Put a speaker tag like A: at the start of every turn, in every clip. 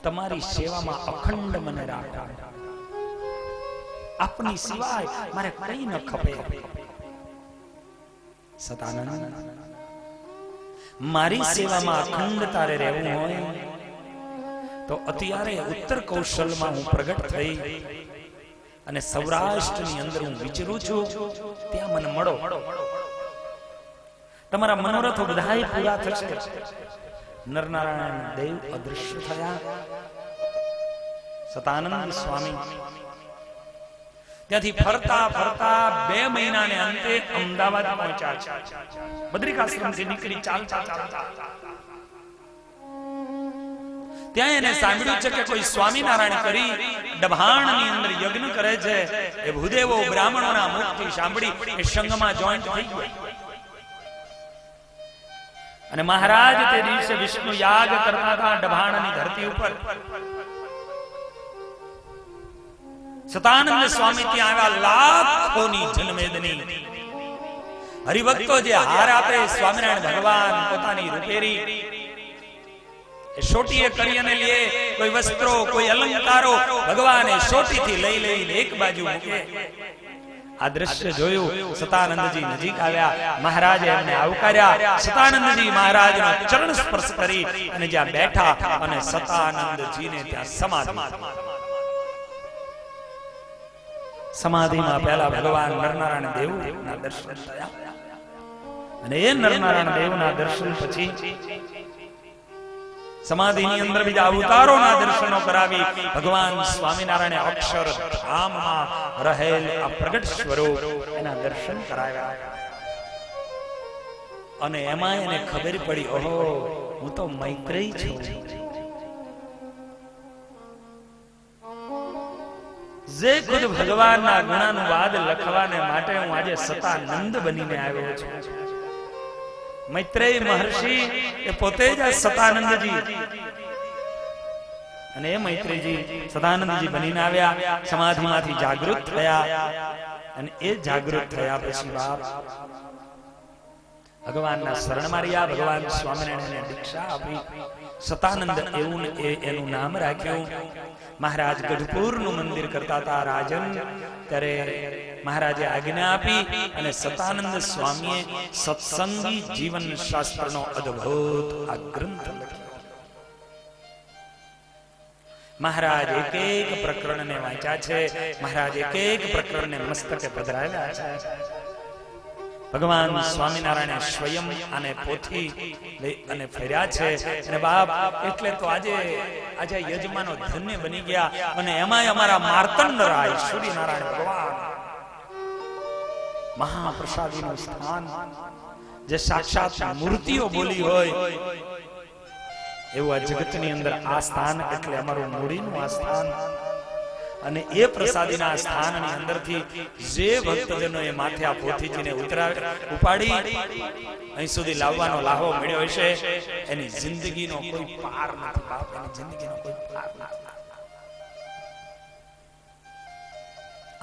A: તમારી સેવામાં અખંડ મને રાખો, આપની સિવાય મારે કઈ ન ખપે. સતાનંદ, મારી સેવામાં અખંડ તારે રહેવું હોય તો અત્યારે ઉત્તર કૌશલમાં હું પ્રગટ થઈ અને સૌરાષ્ટ્રની અંદર હું વિચરું છું, ત્યાં મને મળો. તમારા મનોરથો બધાય પૂરા થશે. નરનારાયણ દેવ અદૃશ્ય થયા. સતાનંદ સ્વામી ત્યાંથી ફરતા ફરતા 2 મહિનાને અંતે અમદાવાદ પહોંચ્યા. બદ્રિકાશ્રમથી નીકળી ચાલતા ત્યાં એને સાંભળ્યું છે કે કોઈ સ્વામિનારાયણ કરી ડભાણની અંદર યજ્ઞ કરે છે. એ ભૂદેવો બ્રાહ્મણોના મુખથી સાંભળી એ સંઘમાં જોઈન્ટ થઈ ગયા. અને મહારાજ તે દિવસે વિષ્ણુ યાગ કરતા હતા ડભાણની ધરતી ઉપર. સતાનંદ સ્વામી ત્યાં આવ્યા. લાખોની જનમેદની હરિભક્તો જે હાર આપે સ્વામિનારાયણ ભગવાન પોતાની રૂપેરી એ સોટીએ કરી અને લે. કોઈ વસ્ત્રો, કોઈ અલંકારો ભગવાને સોટીથી લઈ લઈને એક બાજુ મૂકે. આ દ્રશ્ય જોયું. સતાનંદજી નજીક આવ્યા. મહારાજે એમને આવકાર્યા. સતાનંદજી મહારાજનો ચરણ સ્પર્શ કરી અને જ્યાં બેઠા અને સતાનંદજીને ત્યાં સમાધિમાં પહેલા ભગવાન નરનારાયણ દેવના દર્શન થયા. અને એ નરનારાયણ દેવના દર્શન પછી સમાધિની અંદર બીજા અવતારોના દર્શનો કરાવી ભગવાન સ્વામિનારાયણે અક્ષરધામમાં રહેલ આ પ્રગટ સ્વરૂપ એના દર્શન કરાવ્યા. અને એમાં એને ખબર પડી, ઓહો, હું તો મૈત્રેય છું. જે ખુદ ભગવાનના ગુણાનુવાદ લખવાને માટે હું આજે સતાનંદ બનીને આવ્યો છું. મૈત્રેય મહર્ષિ એ પોતે જ આ સતાનંદજી, અને એ મૈત્રેયજી સદાનંદજી બનીને આવ્યા. સમાધિમાંથી જાગૃત થયા. અને એ જાગૃત થયા પછી બાપ ભગવાનના શરણમાં રહ્યા. ભગવાન સ્વામિનારાયણને દીક્ષા આપી. સતાનંદ એવું એનું નામ રાખ્યું. મહારાજ ગઢપુરનું મંદિર કરતા હતા રાજન. ત્યારે મહારાજે આજ્ઞા આપી અને સતાનંદ સ્વામીએ સત્સંગી જીવન શાસ્ત્રનો અદ્ભુત આ ગ્રંથ લખ્યો. મહારાજ એક એક પ્રકરણને વાંચ્યા છે. મહારાજ એક એક પ્રકરણને મસ્તકે પધરાવ્યા છે. ભગવાન સ્વામિનારાયણે સ્વયં આને પોથી લઈ અને ફેર્યા છે. અને બાપ એટલે તો આજે યજમાનો ધન્ય બની ગયા. અને એમાંય અમારા માર્તંડ રાય સૂર્યનારાયણ ભગવાન મહાપ્રસાદીનું સ્થાન, જે સાક્ષાત મૂર્તિઓ બોલી હોય એવું આ જગતની અંદર આ સ્થાન એટલે અમારું મૂડીનું આ સ્થાન. અને એ પ્રસાદીના સ્થાનની અંદરથી જે ભક્તજનો એ માથે આ પોથીજીને ઉપાડી અહીં સુધી લાવવાનો લાહો મળ્યો હશે, એની જિંદગીનો કોઈ પાર નથી બાપ. એની જિંદગીનો કોઈ પાર નથી.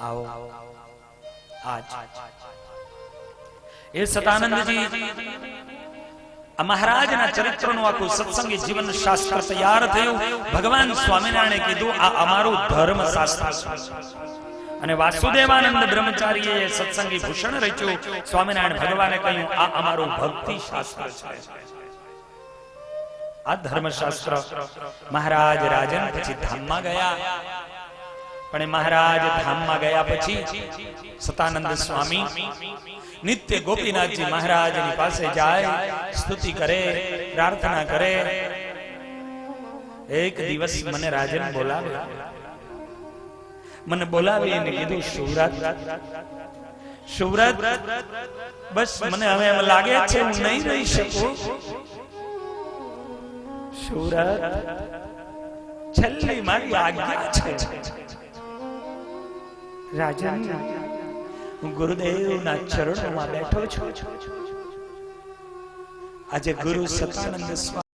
A: આવો આજ એ સતાનંદજી આ મહારાજના ચરિત્રનું આખું સત્સંગી જીવન શાસ્ત્ર તૈયાર થયું. ભગવાન સ્વામિનારાયણે કીધું આ અમારું ધર્મ શાસ્ત્ર છે. અને વાસુદેવાનંદ બ્રહ્મચારીએ સત્સંગી ભૂષણ રચ્યું. સ્વામિનારાયણ ભગવાને કહ્યું આ અમારું ભક્તિ શાસ્ત્ર છે. આ ધર્મ શાસ્ત્ર. મહારાજ રાજન પછી ધામમાં ગયા. પણ એ મહારાજ ધામમાં ગયા પછી સતાનંદ સ્વામી નિત્ય ગોપીનાથજી મહારાજની પાસે જાય, સ્તુતિ કરે, પ્રાર્થના કરે. એક દિવસ મને રાજન બોલાવે. મને બોલાવીને કીધું, સુવ્રત બસ મને હવે એમ લાગે છે હું નહીં રહી શકું. સુવ્રત છેલ્લી મારી આજ્ઞા છે. રાજન, હું ગુરુદેવના ચરણોમાં બેઠો છું. આજે ગુરુ સતાનંદ સ્વામી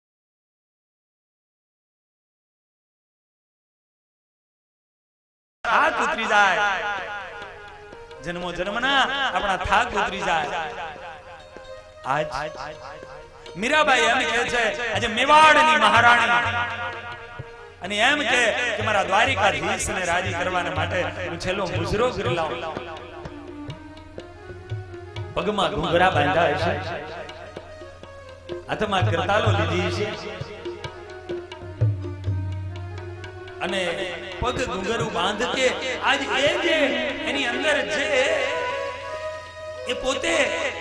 A: થાક ઉતરી જાય. જન્મો જન્મના આપણા થાક ઉતરી જાય. આજ મીરાબાઈ એમ કહે છે, આજે મેવાડની મહારાણી અને એમ કે મારા દ્વારિકાધીશને રાજી કરવાના માટે હું છેલ્લો મુજરો કરી લાવું. પગમાં ઘૂંઘરા બાંધ્યા છે, હાથમાં કરતાલો લીધી છે અને પગ ઘૂંઘરું બાંધ કે આજ એ જે એની અંદર જે એ પોતે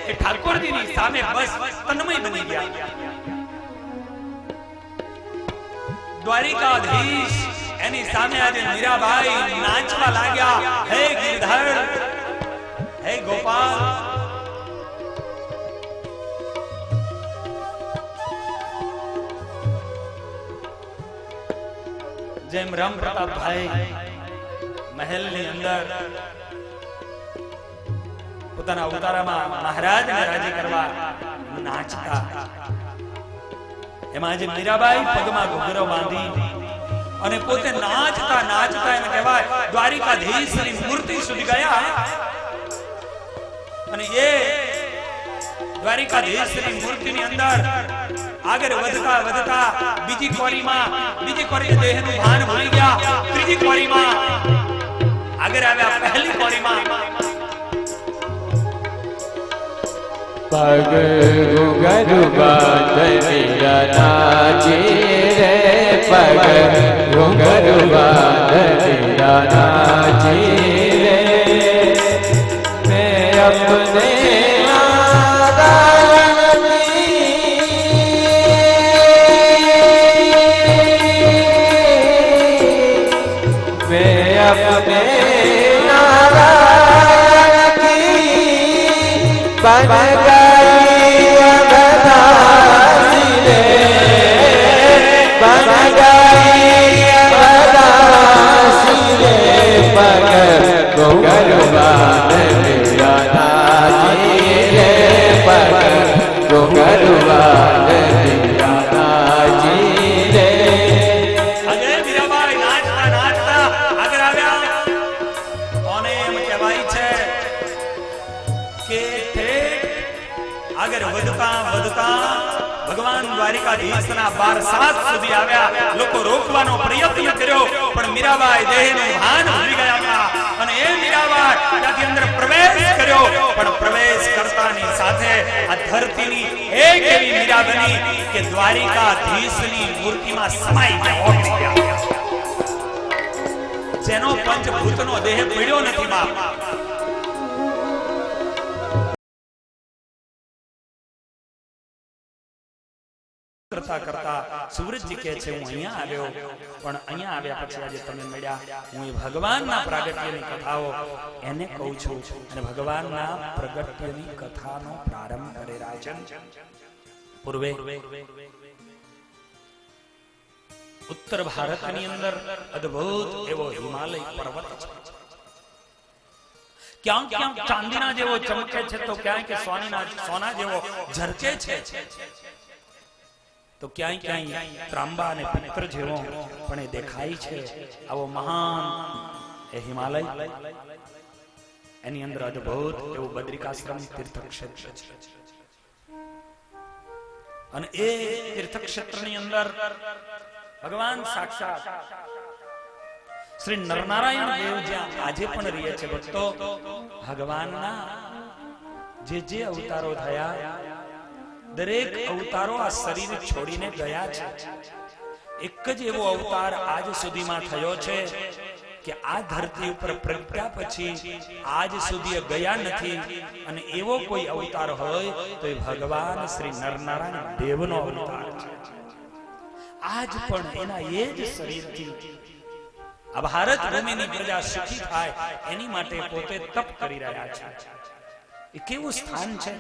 A: એ ઠાકોરજીની સામે બસ તન્મય બની ગયા. દ્વારિકાધીશ એની સામે આજે મીરાબાઈ નાચવા લાગ્યા. હે ગિરધર, હે ગોપાલ, જેમ રામ પ્રતાપભાઈ મહેલની અંદર પોતાના ઉતારામાં મહારાજને રાજી કરવા નાચતા, એમાં આજે મીરાબાઈ પગમાં ઘૂંઘરો બાંધી અને પોતે નાચતા નાચતા એમ કહેવાય દ્વારિકાધીશની મૂર્તિ સુધી ગયા. અને એ દ્વારિકાધીશની મૂર્તિની અંદર આગળ વધતા વધતા બીજી કોરીમાં દેહનું ભાન ભૂલી ગયા. ત્રીજી કોરીમાં આગળ આવ્યા. પહેલી કોરીમાં
B: પગ ઘૂંઘરું બાંધનિયા નાચી રે, પગ ઘૂંઘરું બાંધનિયા નાચી રે, મેં અપને अपने नारायण की बन गई अवदासी रे, बन गई अवदासी रे, पग घूंघरू बांधनिया नाची रे, पग घूंघरू बांधनिया नाची रे.
A: ભગવાન દ્વારિકાધીશના 12 સુધી આવ્યા. લોકો રોકવાનો પ્રયત્ન કર્યો પણ મીરાબાઈ દેહનું ભાન ભૂલી ગયા હતા. અને એ મીરાબાઈ ત્યાંથી અંદર પ્રવેશ કર્યો પણ પ્રવેશ કરતાની સાથે આ ધરતીની એક એવી મીરા બની કે દ્વારિકાધીશની મૂર્તિમાં સમાઈ ગયા, જેનો પંચભૂતનો દેહ પડ્યો નથી. બાપ કરતા સુરજજી કહે છે હું અહીંયા આવ્યો, પણ અહીંયા આવ્યા પછી આજે તમે મળ્યા, હું એ ભગવાનના પ્રાગટ્યની કથાઓ એને કહું છું. અને ભગવાનના પ્રગટ્યની કથાનો પ્રારંભ કરે રાજન. પૂર્વે ઉત્તર ભારતની અંદર અદ્ભુત એવો હિમાલય પર્વત છે. ક્યાંક ક્યાંક ચાંદીના જેવો ચમકે છે તો ક્યાંક સોના જેવો ઝરકે છે, તો ક્યાંય ક્યાંય ત્રાંબા અને પિત્તર જેવો પણ એ દેખાય છે. આવો મહાન એ હિમાલય, એની અંદર અદ્ભુત એવું બદ્રિકાશ્રમ તીર્થક્ષેત્ર છે. અને એ તીર્થક્ષેત્રની અંદર ભગવાન સાક્ષાત શ્રી નરનારાયણ દેવ જ્યાં આજે પણ રહે છે. ભક્તો, ભગવાનના જે અવતારો થયા દરેક અવતારો આ શરીર છોડીને ગયા છે. એક જ એવો અવતાર આજ સુધીમાં થયો છે કે આ ધરતી ઉપર પ્રગટ્યા પછી આજ સુધી ગયા નથી. અને એવો કોઈ અવતાર હોય તો એ ભગવાન શ્રી નરનારાયણ દેવનો અવતાર છે. આજ પણ એના એ જ શરીરથી આ ભારત ભૂમિની પ્રજા સુખી થાય એની માટે પોતે તપ કરી રહ્યા છે. એ કેવું સ્થાન છે!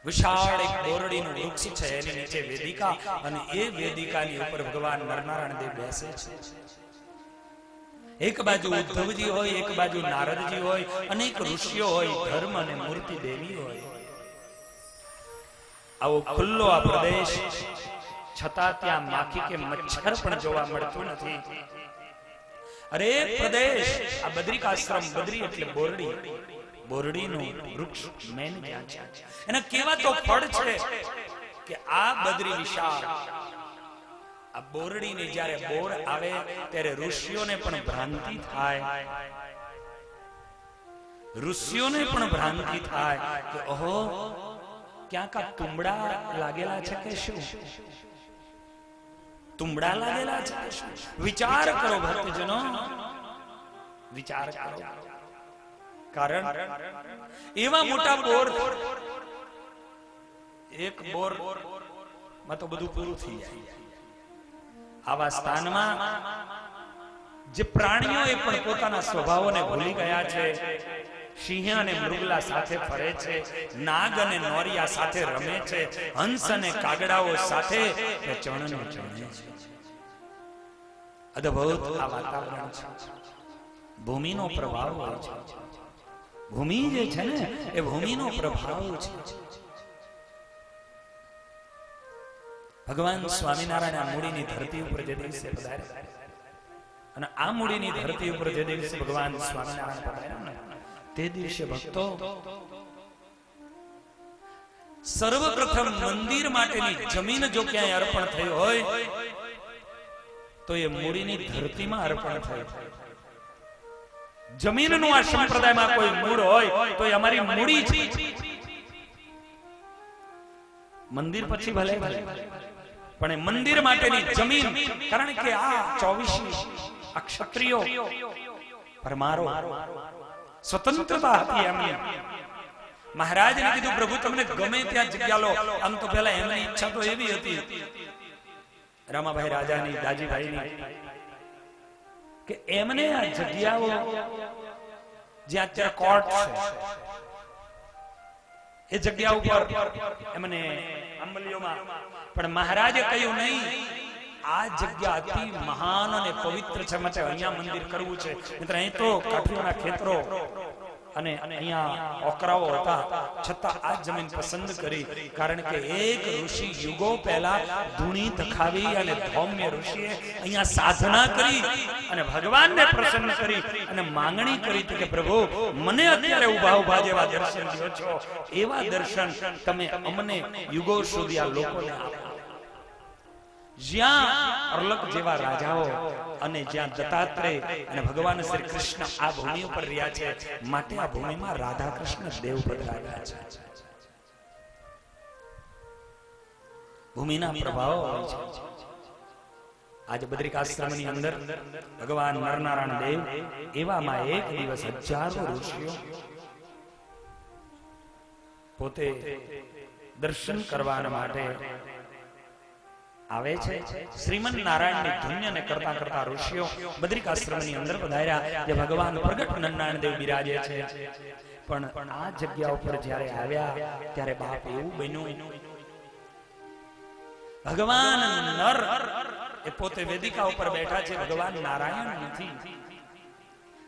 A: વિશાળ એક બોરડીનું વૃક્ષ છે, એની નીચે વેદિકા, અને એ વેદિકાની ઉપર ભગવાન નરનારાયણ દેવ બેસે છે. એક બાજુ ઉદ્ધવજી હોય, એક બાજુ નારદજી હોય, અનેક ઋષિઓ હોય, ધર્મ અને મૂર્તિ દેવી હોય. આવો ખુલ્લો આ પ્રદેશ, છતાં ત્યાં માખી કે મચ્છર પણ જોવા મળતું નથી. અરે પ્રદેશ આ બદ્રિકાશ્રમ, બદ્રી એટલે બોરડી, બોરડીનું વૃક્ષ મેન જ્યાં છે. એના કેવા તો ફળ છે કે આ બદ્રી વિશાળ આ બોરડીને જ્યારે બોર આવે ત્યારે ઋષિઓને પણ ભ્રાંતિ થાય, ઋષિઓને પણ ભ્રાંતિ થાય કે ઓહો ક્યાંક આ તુંબડા લાગેલા છે કે શું, તુંબડા લાગેલા છે કે શું? વિચાર કરો ભક્તજનો, વિચાર કરો. કારણ એવા મોટા બોર, એક બોર માં તો બધું પૂરું થઈ જાય. આવા સ્થાનમાં જે પ્રાણીઓ એ પણ પોતાના સ્વભાવોને ભૂલી ગયા છે, સિંહ અને મૃગલા સાથે ફરે છે, નાગ અને નોરિયા સાથે રમે છે, હંસ અને કાગડાઓ સાથે ચણને ચણે છે. અદ્ભુત આ વાતાવરણ છે. ભૂમિનો પ્રભાવ હોય છે. ભૂમિ જે છે ને એ ભૂમિનો પ્રભાવ છે. ભગવાન સ્વામિનારાયણ આ મૂડીની ધરતી ઉપર જે દિવસે પધાર્યા, અને આ મૂડીની ધરતી ઉપર જે દિવસે ભગવાન સ્વામિનારાયણ પધાર્યા ને તે દિવસે ભક્તો સર્વપ્રથમ મંદિર માટેની જમીન જો ક્યાંય અર્પણ થઈ હોય તો એ મૂડીની ધરતીમાં અર્પણ થઈ. જમીનનું આ સંપ્રદાયમાં કોઈ મૂળ હોય તો એ અમારી મૂડી છે. મંદિર પછી ભલે ભલે પણ એ મંદિર માટેની જમીન, કારણ કે આ 24 આ ક્ષત્રિયો પરમારો સ્વતંત્રતા હતી એમની. મહારાજને કીધું પ્રભુ તમને ગમે ત્યાં જગ્યા લો. આમ તો પહેલા એમની ઈચ્છા તો એવી હતી રામાભાઈ રાજાની, દાજીભાઈની, કે એમને આ જગ્યાઓ જ્યાં અત્યારે કોર્ટ છે એ જગ્યા ઉપર એમને અંબલીઓમાં, પણ મહારાજે કહ્યું નહીં, આ જગ્યા અતિ મહાન અને પવિત્ર છે, માટે અહીંયા મંદિર કરવું છે. મિત્ર અહીં તો કાઠીઓના ખેતરો અને અહીંયા ઓકરાઓ હતા, છતાં આ જમીન પસંદ કરી. કારણ કે એક ઋષિ યુગો પહેલા ધૂણી ધખાવી અને ધૌમ્ય ઋષિએ અહીંયા સાધના કરી અને ભગવાનને પ્રસન્ન કરી અને માંગણી કરી કે પ્રભુ મને અત્યારે ઉભા ઉભા જેવા દર્શન દો છો, એવા દર્શન તમે અમને યુગો સુધી આ લોકોને આપો. જ્યાં અર્લક જેવા રાજાઓ અને જ્યાં દત્તાત્રેય અને ભગવાન શ્રી કૃષ્ણ આ ભૂમિ ઉપર રહ્યા છે, માટે આ ભૂમિમાં રાધા કૃષ્ણ દેવ પધરાવ્યા છે. ભૂમિના પ્રભાવો હોય છે. આજે બદ્રિકાશ્રમની અંદર ભગવાન નરનારાયણ દેવ એવામાં એક દિવસ હજારો ઋષિઓ પોતે દર્શન કરવા માટે આવે છે. શ્રીમન નારાયણની ધુન્યને કરતા કરતા ઋષિઓ બદ્રિકાશ્રમની અંદર પધાર્યા, જે ભગવાન પ્રગટ નરનારાયણ દેવ બિરાજે છે. પણ આ જગ્યા ઉપર જ્યારે આવ્યા ત્યારે બાપ એવું બન્યું, ભગવાન નર એ પોતે વેદિકા ઉપર બેઠા છે, ભગવાન નારાયણ નથી.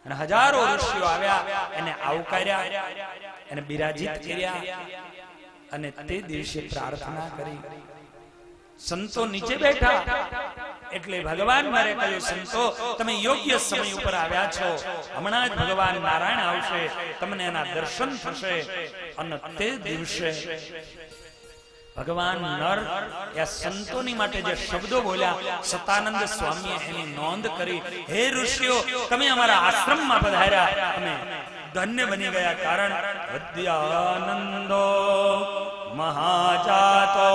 A: અને હજારો ઋષિઓ આવ્યા, એને આવકાર્યા, એને બિરાજિત કર્યા અને તે દિવસે પ્રાર્થના કરી. સંતો નીચે બેઠા એટલે ભગવાન મારે કહ્યું, સંતો તમે યોગ્ય સમય ઉપર આવ્યા છો, હમણાં જ ભગવાન નારાયણ આવશે, તમને એના દર્શન થશે. અને તે દિવસે ભગવાન નર એ સંતોની માટે જે શબ્દો બોલ્યા, સતાનંદ સ્વામીએ એની નોંધ કરી. હે ઋષિઓ, તમે અમારા આશ્રમમાં પધાર્યા, અમે ધન્ય બની ગયા. કારણ હૃદયાનંદો મહાજાતો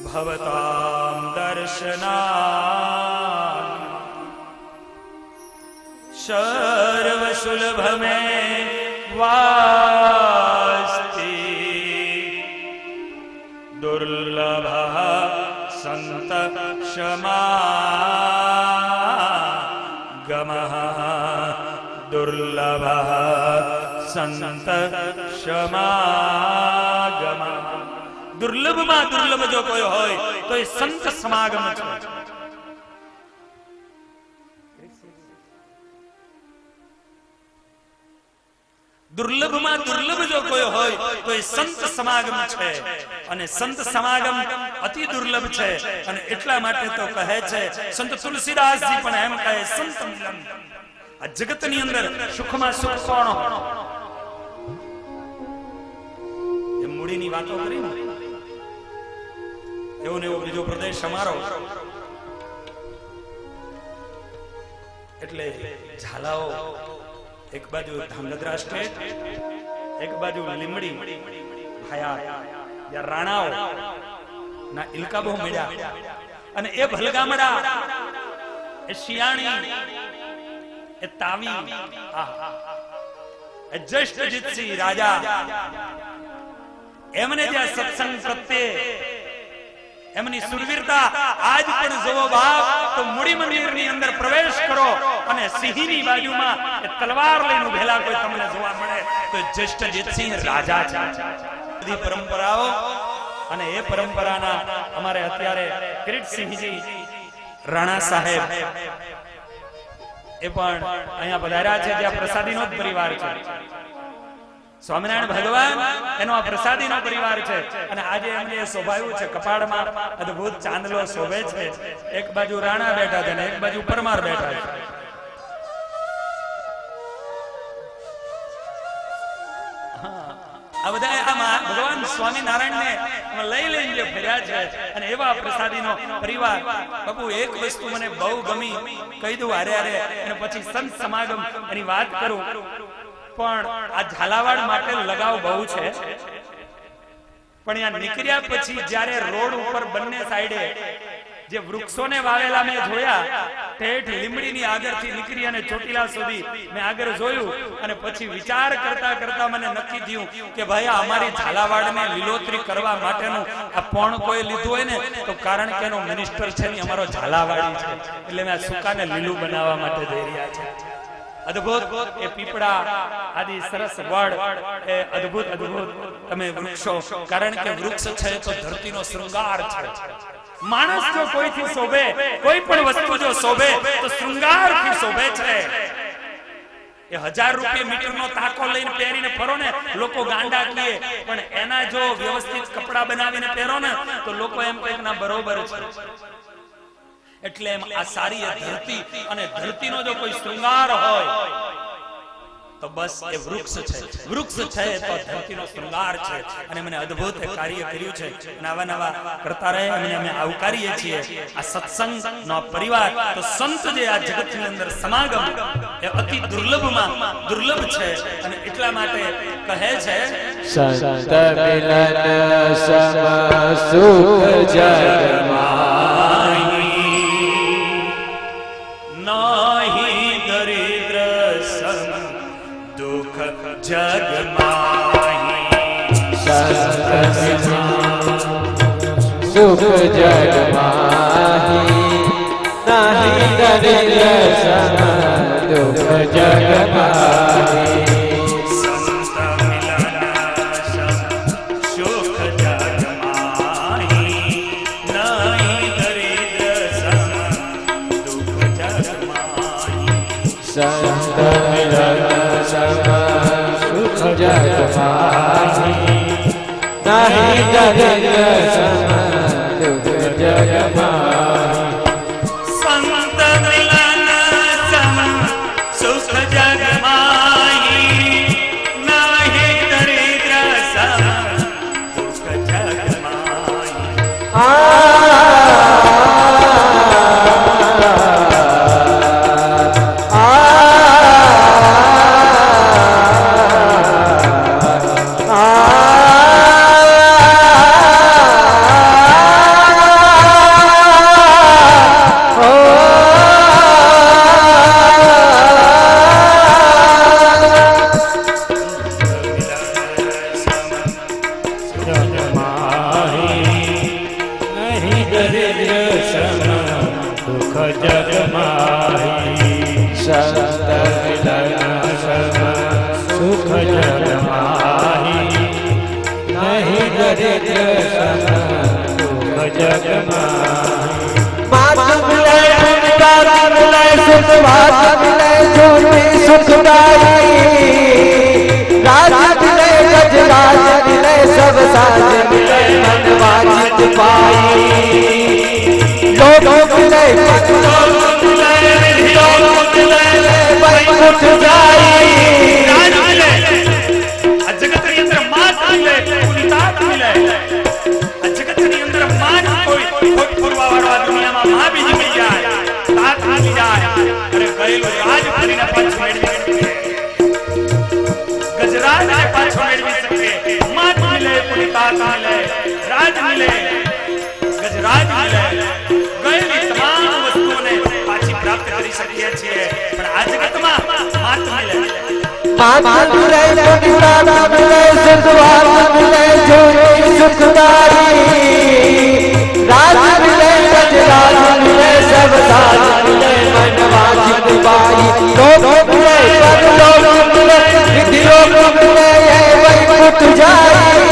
A: ભવતામ દર્શના સર્વ સુલભ મે વાસ્તિ દુર્લભ સંત ક્ષમાગમઃ દુર્લભ સંત ક્ષમાગમઃ. દુર્લભમાં દુર્લભ જો કોઈ હોય તો એ સંત સમાગમ છે. દુર્લભમાં દુર્લભ જો કોઈ હોય તો એ સંત સમાગમ છે. અને સંત સમાગમ અતિ દુર્લભ છે. અને એટલા માટે તો કહે છે સંત તુલસીદાસજી પણ એમ કહે, સંત મિલન. આ જગતની અંદર સુખમાં સુખ કોણ? એ મૂડીની વાતો કરી ને, એ એવો ને એવો બીજો પ્રદેશ અમારો. એટલે ઝાલાઓ એક બાજુ ધાંગધ્રા સ્ટેટ, એક બાજુ લીમડી ભાયા યા રાણાઓ ના ઇલકા બહુ મળ્યા. અને એ ભલગામડા, એ શિયાણી, એ તાવી, એ જષ્ટજીતસિંહ રાજા, એમને ત્યાં સત્સંગ પ્રત્યે એમની સુરવીરતા આજ પણ જોવો બાપ તો મૂડી મંદિરની અંદર પ્રવેશ કરો અને સિંહની બાજુમાં એ તલવાર લઈને ઉભેલા કોઈ તમને જોવા મળે તો જષ્ટજીતસિંહ રાજા છે. બધી પરંપરાઓ અને એ પરંપરાના અમારે અત્યારે કિરીટસિંહજી રાણા સાહેબ એ પણ અહીંયા પધાર્યા છે, જ્યાં પ્રસાદીનો જ પરિવાર છે. સ્વામિનારાયણ ભગવાન એનો આ પ્રસાદીનો પરિવાર છે. અને આજે એમને શોભાયું છે, કપાળમાં અદ્ભુત ચાંદલો શોભે છે. એક બાજુ રાણા બેઠા છે અને એક બાજુ પરમાર બેઠા છે. આ બધા આમાં ભગવાન સ્વામિનારાયણને લઈ લઈને જે ફર્યા છે અને એવા પ્રસાદીનો પરિવાર. બાપુ એક વસ્તુ મને બહુ ગમી, કહી દઉં હારે હારે અને પછી સંત સમાગમ એની વાત કરું. પણ આ ઝાલાવાડ માટે લગાવ બહુ છે. પણ ત્યાં નીકળ્યા પછી જ્યારે રોડ ઉપર બંને સાઈડે જે વૃક્ષોને વાવેલા મેં જોયા, ઠેઠ લીમડીની આગળથી નીકળી અને ચોટીલા સુધી મેં આગળ જોયું અને પછી વિચાર કરતા કરતા મને નક્કી થયું કે ભાઈ અમારી ઝાલાવાડને લીલોતરી કરવા માટેનું આ પણ કોઈ લીધું હોય ને તો કારણ કે એનો મિનિસ્ટર છે ને અમારો ઝાલાવાડી છે, એટલે મેં આ સુકાને લીલું બનાવવા માટે જઈ રહ્યા છે. અદ્ભુત એ પીપળા આદિ સરસ વડ, એ અદ્ભુત અદ્ભુત તમે વૃક્ષો, કારણ કે વૃક્ષ છે તો ધરતીનો શૃંગાર છે. માણસ જો કોઈથી શોભે, કોઈ પણ વસ્તુ જો શોભે તો શૃંગારથી શોભે છે. એ 1000 રૂપિયા મીટરનો તાકો લઈને પહેરીને ફરો ને લોકો ગાંડા કહે, પણ એના જો વ્યવસ્થિત કપડા બનાવીને પહેરો ને તો લોકો એમ કહે ના બરોબર છે. એટલે એમ આ સારી ધરતી, અને ધરતીનો જો કોઈ શૃંગાર હોય તો બસ એ વૃક્ષ છે. વૃક્ષ છે તો ધરતીનો શૃંગાર છે. અને મને અદ્ભુત કાર્ય કર્યું છે. નવા નવા કરતા રહે અને અમે આવકારીએ છીએ આ સત્સંગનો પરિવાર. તો સંત જે આ જગતની અંદર સમાગમ એ અતિ દુર્લભમાં દુર્લભ છે. અને એટલા માટે કહે છે
B: સંત મિલન સમ સુખ જગમાં
A: નાહી દરિદ્ર સમ દુઃખ જગમાહી.
B: સુખ જગમાહી નાહી દરિદ્ર સમ દુઃખ જગમાહી.
A: સંત મિલન સમ સુખ જગમાહી નાહી દરિદ્ર સમ દુઃખ જગમાહી.
B: સંત મિલન સમ સુખ જગમાહી નાહી દરિદ્ર સમ દુઃખ જગમાહી.
A: સંત મિલન સમ સુખ જગમાહી નાહી દરિદ્ર સમ દુઃખ જગમાહી. જગતની અંદર માન કોઈ કરવા વાળો આ દુનિયામાં મહાબીજ મળી જાય, તાત મળી જાય, અને ગયેલો રાજ કરીને પાછો મેળવી શકે, ગજરાજને પાછો મેળવી શકે, માત મિલે પૂરી તાત મિલે, રાજ મિલે, ગજરાજ મિલે, ગયેલી તમામ વસ્તુઓને પાછી પ્રાપ્ત કરી શકીએ છીએ, પણ આ જગતમાં માત મિલે,
B: मात मिले पुनिता मिले सुखवात मिले ज्योति सुखदारी राज मिले गजराज मिले सब साज मिले मनवाजी बाई लोक मिले परलोक मिले विधिलोक मिले ये वैकुंठ जाई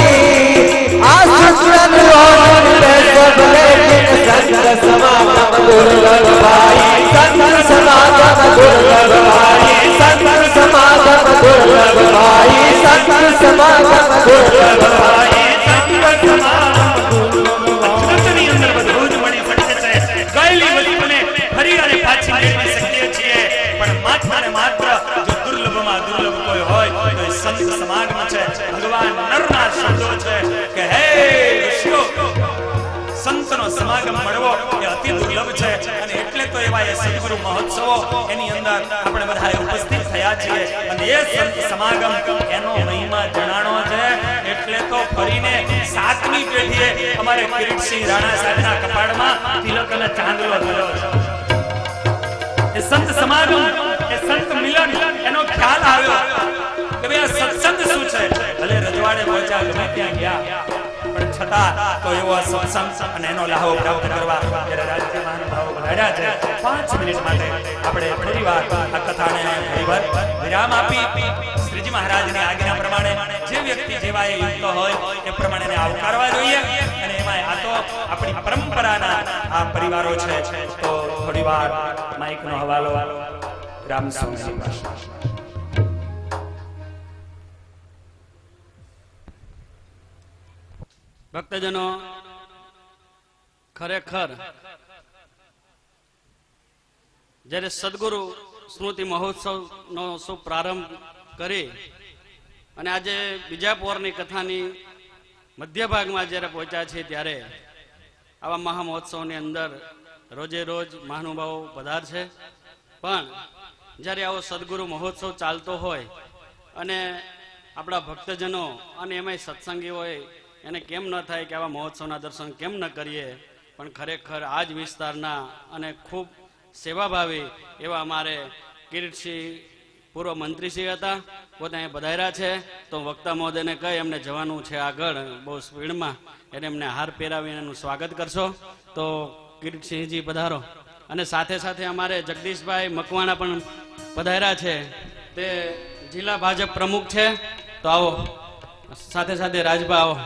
B: आसुरन लोक मिले सब लेकिन संत समागम दुर्लभ भाई, संत समागम दुर्लभ भाई, संत समागम दुर्लभ भाई, संत समागम दुर्लभ भाई,
A: સંત સમાગમ દુર્લભ. જગતની અંદર બધું જ મળી શકે છે, ગયેલી વસ્તુને ફરી અને પાછી મેળવી શકીએ છીએ, પણ માત્ર ને માત્ર જો દુર્લભમાં દુર્લભ કોઈ હોય તો એ સંત સમાગમ છે. ભગવાન નરના શબ્દો છે કે હે ઋષિઓ, સંતનો સમાગમ મળવો એ અતિ દુર્લભ છે, અને એટલે તો એવા એ સદગુરુ મહોત્સવો એની અંદર આપણે બધા ઉપસ્થિત થયા છીએ, અને એ સંત સમાગમ એનો મહિમા જણાણો છે. એટલે તો ફરીને 7મી પેઢીએ અમારે કિરીટસિંહ રાણા સાહેબના કપાળમાં તિલક અને ચાંદલો થયો છે. એ સંત સમાગમ, એ સંત મિલન, એનો ખ્યાલ આવ્યો કે ભાઈ આ સત્સંગ શું છે. ભલે રજવાડે પહોંચ્યા, ગમે ત્યાં ગયા, પણ છતાં તો એવો સત્સંગ અને એનો લાહો પ્રાપ્ત કરવા જ્યારે રાજકીય મહાનુભાવો પધાર્યા છે. 5 મિનિટ માટે આપણે ફરીવાર આ કથાને ફરીવાર વિરામ આપી શ્રીજી મહારાજની આજ્ઞા પ્રમાણે જે વ્યક્તિ જેવા એ યુક્ત હોય એ પ્રમાણે આવકારવા જોઈએ, અને એમાં આ તો આપણી પરંપરાના આ પરિવારો છે. તો થોડીવાર માઈકનો હવાલો રામ સ્વામી પાસે.
C: ભક્તજનો, ખરેખર જ્યારે સદગુરુ સ્મૃતિ મહોત્સવનો શુભ પ્રારંભ કરી અને આજે બીજા પોરની કથાની મધ્ય ભાગમાં જ્યારે પહોંચ્યા છે, ત્યારે આવા મહામહોત્સવની અંદર રોજે રોજ મહાનુભાવો પધારશે, પણ જ્યારે આવો સદગુરુ મહોત્સવ ચાલતો હોય અને આપણા ભક્તજનો અને એમાંય સત્સંગી હોય, એને કેમ ન થાય કે આવા મહોત્સવના દર્શન કેમ ન કરીએ. પણ ખરેખર આ જ વિસ્તારના અને ખૂબ સેવાભાવી એવા અમારે કિરીટસિંહ પૂર્વ મંત્રીશ્રી હતા, પોતે અહીં પધાર્યા છે. તો વક્તા મહોદયને કહી એમને જવાનું છે આગળ બહુ સ્પીડમાં, એટલે એમને હાર પહેરાવીને એનું સ્વાગત કરશો. તો કિરીટસિંહજી પધારો. અને સાથે સાથે અમારે જગદીશભાઈ મકવાણા પણ પધાર્યા છે, તે જિલ્લા ભાજપ પ્રમુખ છે. તો આવો, સાથે સાથે રાજભા આવો.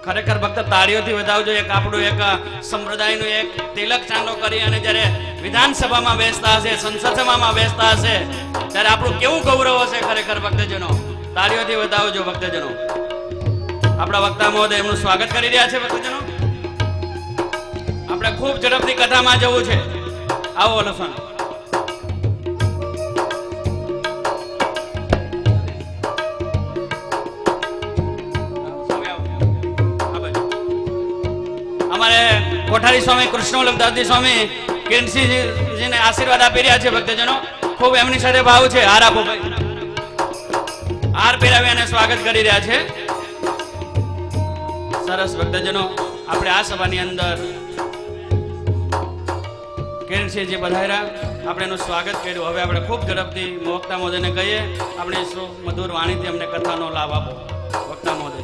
C: ખરેખર ભક્ત તાળીઓથી વધાવજો. એક આપણું એક સંપ્રદાયનું એક તિલક ચાંદલો કરી અને જ્યારે વિધાનસભામાં બેસતા હશે, સંસદ સભામાં બેસતા હશે, ત્યારે આપણું કેવું ગૌરવ હશે. ખરેખર ભક્તજનો, તાળીઓથી વધાવજો ભક્તજનો. આપણા વક્તા મહોદય એમનું સ્વાગત કરી રહ્યા છે. ભક્તજનો, આપણે ખૂબ ઝડપથી કથામાં જવું છે. આવો લસણ. અમારે કોઠારી સ્વામી કૃષ્ણવલ્લભદાસજી સ્વામી કિરીટસિંહજીને આશીર્વાદ આપી રહ્યા છે. ભક્તજનો, ખૂબ એમની સાથે ભાવ છે. હાર આપો ભાઈ. હાર પહેરાવી અને સ્વાગત કરી રહ્યા છે. સરસ. ભક્તજનો, આપણે આ સભાની અંદર કિરીટસિંહજી પધાર્યા, આપણે એનું સ્વાગત કર્યું. હવે આપણે ખૂબ ઝડપથી વક્તા મહોદયને કહીએ, આપણે મધુર વાણીથી અમને કથાનો લાભ આપો. વક્તા મહોદય.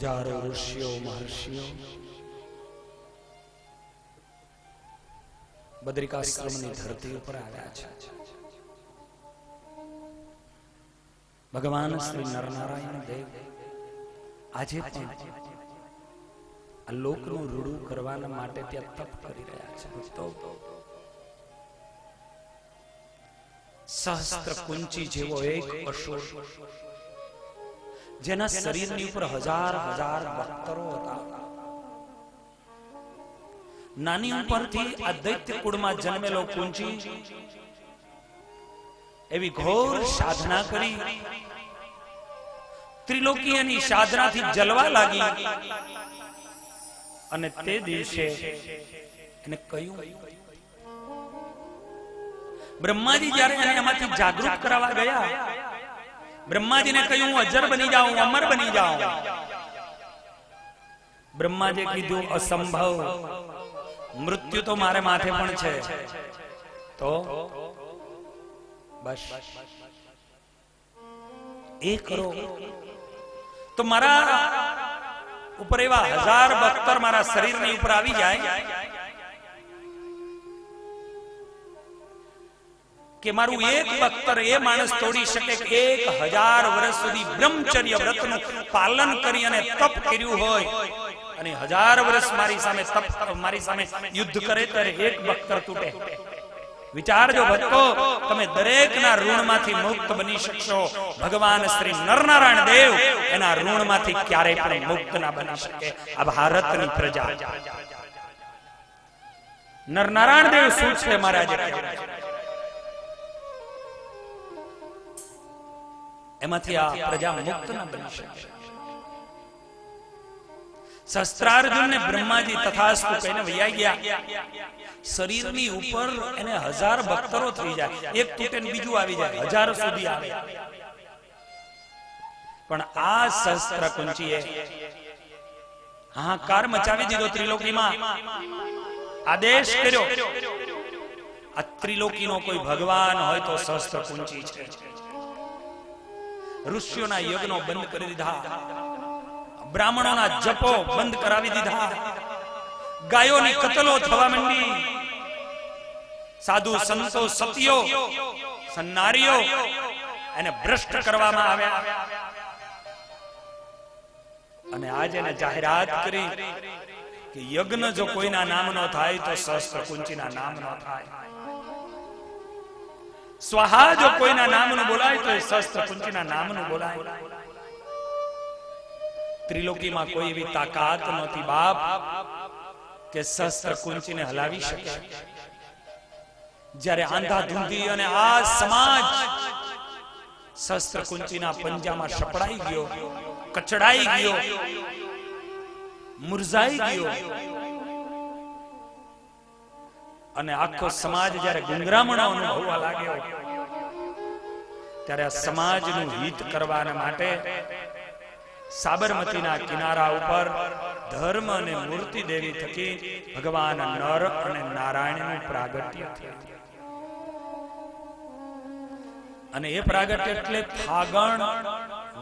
A: હજારો ઋષિઓ મહર્ષિઓ બદ્રિકાશ્રમની ધરતી ઉપર આવ્યા છે. ભગવાન શ્રી નરનારાયણ દેવ આજે પણ આ લોકનું રૂડું કરવાના માટે ત્યાં તપ કરી રહ્યા છે. તો સહસ્ત્ર કુંચી જેવો એક અસુર જેના શરીરની ઉપર હજાર હજાર બખ્તરો હતા. નાની ઉંમરથી આ દૈત્ય કુળમાં જન્મેલો કુંજી એવી ઘોર સાધના કરી, ત્રિલોકીયની સાધનાથી જલવા લાગી. અને તે દિવસે એને કહ્યું, બ્રહ્માજી જ્યારે એને એમાંથી જાગૃત કરાવવા ગયા, બ્રહ્માજીને કહ્યું હું અજર બની જાઉં, અમર બની જાઉં. બ્રહ્માજીએ કીધું અસંભવ, મૃત્યુ તો મારે માથે પણ છે. તો બસ એ કરો તો મારા ઉપર એવા હજાર બખ્તર મારા શરીરની ઉપર આવી જાય કે મારું એક બખ્તર એ માણસ તોડી શકે કે 1000 વર્ષ સુધી બ્રહ્મચર્ય વ્રતનું પાલન કરી અને તપ કર્યું હોય અને 1000 વર્ષ મારી સામે યુદ્ધ કરે ત્યારે એક બખ્તર તૂટે. વિચારજો ભક્તો, તમે દરેકના ઋણમાંથી મુક્ત બની શકશો. ભગવાન શ્રી નરનારાયણ દેવ એના ઋણમાંથી ક્યારેય પણ મુક્ત ના બની શકે. આ ભારતની પ્રજા, નરનારાયણ દેવ શું છે મહારાજ, એમાંથી આ પ્રજા મુક્ત ના બની શકે. શસ્ત્રાર્જુનને બ્રહ્માજી તથાસ્તુ કહીને વૈયા ગયા. શરીરની ઉપર એને 1000 બખ્તરો થઈ જાય, એક તૂટે ને બીજું આવી જાય, 1000 સુધી આવે. પણ આ શસ્ત્ર કુંચીએ હાહાકાર મચાવી દીધો ત્રિલોકીમાં. આદેશ કર્યો, આ ત્રિલોકીનો કોઈ ભગવાન હોય તો શસ્ત્ર કુંચી છે. ઋષિઓના યજ્ઞો બંધ કરી દીધા, બ્રાહ્મણોના જપો બંધ કરાવી દીધા, ગાયોની કતલો થવા માંડી, સાધુ સંતો સતીઓ સન્નારીઓ એને ભ્રષ્ટ કરવામાં આવ્યા. અને આજે એને જાહેરાત કરી કે યજ્ઞ જો કોઈના નામનો થાય તો શસ્ત્ર કુંચીના નામનો થાય. સ્વાહા જો કોઈના નામનું બોલાય તો શસ્ત્ર કુંચીના નામનું બોલાય. ત્રિલોકીમાં કોઈ એવી તાકાત નહોતી બાપ કે શસ્ત્ર કુંચીને હલાવી શકે. જ્યારે આંધાધૂંધી અને આ સમાજ શસ્ત્ર કુંચીના પંજામાં સપડાઈ ગયો, કચડાઈ ગયો, મુરઝાઈ ગયો, અને આખો સમાજ જ્યારે ગુંગરામણો અનુભવવા લાગ્યો, ત્યારે આ સમાજનું હિત કરવા માટે સાબરમતીના કિનારા ઉપર ધર્મ અને મૂર્તિ દેવી થકી ભગવાન નર અને નારાયણનું પ્રાગટ્ય થયું. અને એ પ્રાગટ્ય એટલે ફાગણ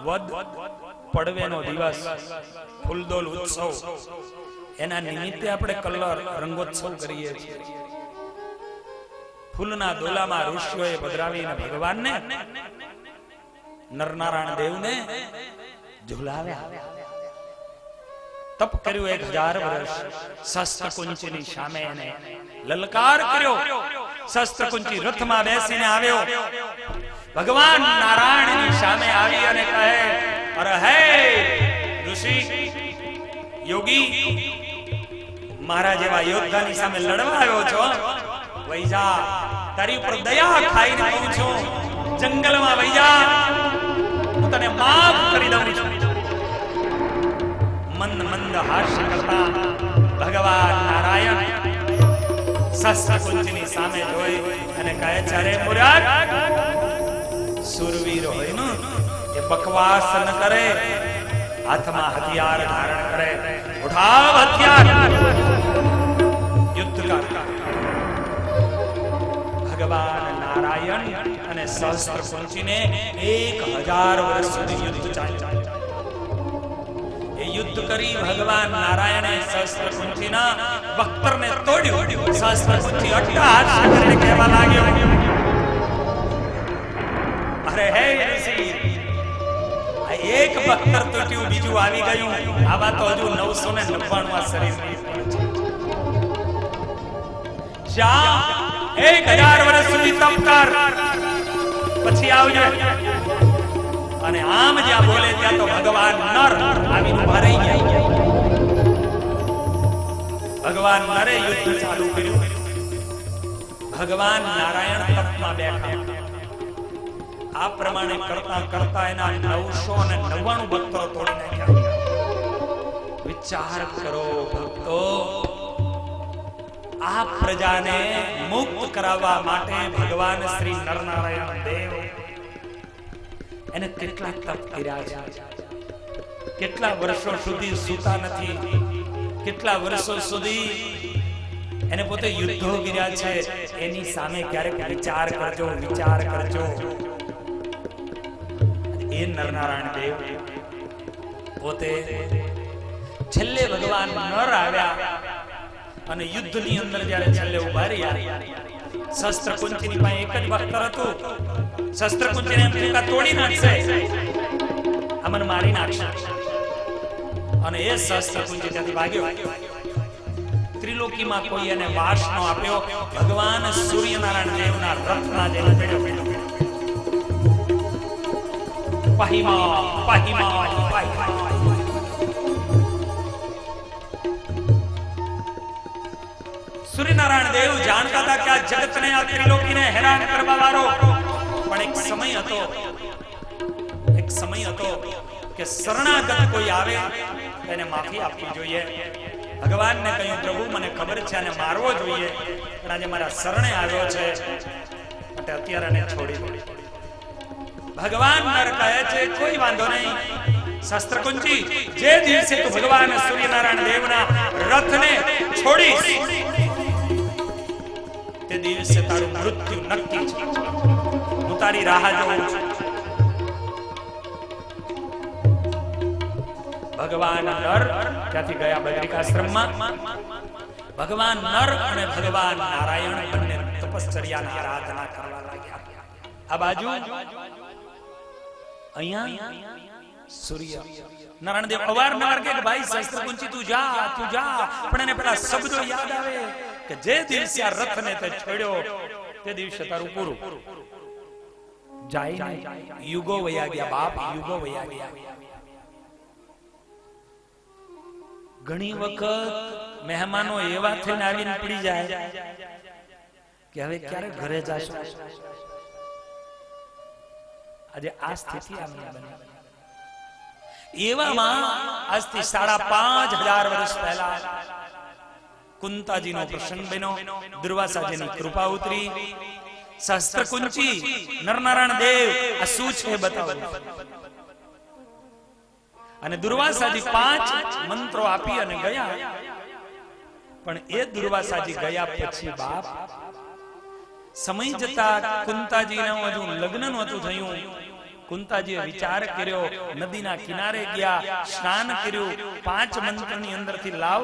A: વદ પડવેનો દિવસ, ફૂલદોલ ઉત્સવ. એના નિમિત્તે આપણે કલર રંગોત્સવ કરીએ છીએ. ફૂલના દોલામાં ઋષિઓએ પધરાવીને ભગવાનને, નરનારાયણ દેવને ઝુલાવ્યા. તપ કર્યું 1000 વર્ષ. શસ્ત્રકુંચીની સામે એને લલકાર કર્યો. શસ્ત્રકુંચી રથમાં બેસીને આવ્યો, ભગવાન નારાયણની સામે આવી અને કહે, અરે હે ઋષિ યોગી, મારા જેવા યોદ્ધાની સામે લડવા આવ્યો છો? વૈજા, તારી ઉપર દયા ખાઈને કહું છું, જંગલમાં વૈજા, હું તને માફ કરી દઉં છું. મંદ મંદ હાસ્ય કરતા ભગવાન નારાયણ શસ્ત્રકુંચની સામે જોઈ અને કહે છે, અરે મુરાદ, સુરવીર હોય ને એ બકવાસ ન કરે, હાથમાં હથિયાર ધારણ કરે. ઉઠાવ હથિયાર, યુદ્ધ કર. ભગવાન નારાયણ અને શસ્ત્રકુંચીને 1000 વર્ષ સુધી યુદ્ધ ચાલ્યું. એ યુદ્ધ કરી ભગવાન નારાયણે શસ્ત્રકુંચીના બખ્તરને તોડ્યું. શસ્ત્રકુંચી અટ્ટહાસ કરીને કહેવા લાગ્યો, અરે હે ઋષિ, આ એક બખ્તર તૂટ્યું, બીજું આવી ગયું. આવા તો હજુ 999 શરીર જા, 1000 વર્ષ સુધી તપ કર, પછી આવજે. અને આમ જ્યાં બોલે ત્યાં તો ભગવાન નર આવીને ઉભા રહી ગયા. ભગવાન નરે યુદ્ધ ચાલુ કર્યું. ભગવાન નારાયણ તપમાં બેઠા. આ પ્રમાણે કરતા કરતા એના 999 ભક્તો તોડી નાખ્યા. વિચાર કરો ભક્તો, આ પ્રજાને મુક્ત કરાવવા માટે ભગવાન શ્રી નરનારાયણ દેવ એને કેટલા તપ કર્યા છે. કેટલા વર્ષો સુધી સૂતા નથી. કેટલા વર્ષો સુધી એને પોતે યુદ્ધો કર્યા છે. એની સામે ક્યારેક વિચાર કરજો, વિચાર કરજો. એ નરનારાયણ દેવ પોતે છેલ્લે ભગવાન નર આવ્યા અને યુદ્ધની અંદર જ્યારે છેલ્લે ઉભા રહ્યા, શસ્ત્રકુંચીની પાસે એક જ વસ્ત્ર હતું. શસ્ત્રકુંચીને એમ થયું કે તોડી નાખશે, અમને મારી નાખશે. અને એ શસ્ત્રકુંચી ત્યાંથી ભાગ્યો. ત્રિલોકીમાં કોઈ એને વાસ ન આપ્યો. ભગવાન સૂર્યનારાયણ દેવના રથના જેને પડ્યો. પાહીમાં પાહીમાં પાહીમાં. સૂર્યનારાયણ દેવ જાણતા હતા કે આ જગતને, આ ત્રિલોકીને હેરાન કરવા વાળો. પણ એક સમય હતો કે શરણાગત કોઈ આવે એને માફી આપવી જોઈએ. ભગવાનને કહ્યું, પ્રભુ મને ખબર છે આને મારવો જોઈએ, પણ આજે મારા શરણે આવ્યો છે એટલે અત્યારે એને છોડી દો. ભગવાન નર કહે છે કોઈ વાંધો નહીં. શસ્ત્રકુંચી, જે દિવસે તું ભગવાન સૂર્યનારાયણ દેવના રથને છોડીશ તે દિવસે તારું મૃત્યુ નક્કી છે. હું તારી રાહ જોઉં છું. ભગવાન નર ત્યાંથી ગયા બદ્રિકાશ્રમમાં. ભગવાન નર અને ભગવાન નારાયણ બંને તપશ્ચર્યાની આરાધના કરવા લાગ્યા. આ બાજુ અહીંયા સૂર્ય નારાયણ દેવ અવારનવાર કે ભાઈ શસ્ત્રકુંચી તું જા, તું જા. પણ એને પેલા શબ્દો યાદ આવે કે જે દિવસે આ રથને તે છોડ્યો તે દિવસે તારું પૂરું. જાય નહીં. યુગો વયા ગયા બાપ, યુગો વયા ગયા. ઘણી વખત મહેમાનો એવા થઈને આવીને પડી જાય કે હવે ક્યારે ઘરે જાશો. આજે આ સ્થિતિ આમને બની. એવામાં આજથી 5,500 વર્ષ પહેલા કુંતાજીનો પ્રસંગ બન્યો. દુર્વાસાજીની કૃપા ઉતરી. શસ્ત્રકુંચી નરનારાયણ દેવ આ શું છે બતાવો. અને દુર્વાસાજી 5 મંત્રો આપી અને ગયા. પણ એ દુર્વાસાજી ગયા પછી બાપ સમય જતા કુંતાજીને હજુ લગ્ન નહોતું થયું. કુંતાજીએ વિચાર કર્યો, નદીના કિનારે ગયા, સ્નાન કર્યું, 5 મંત્રની અંદરથી લાવ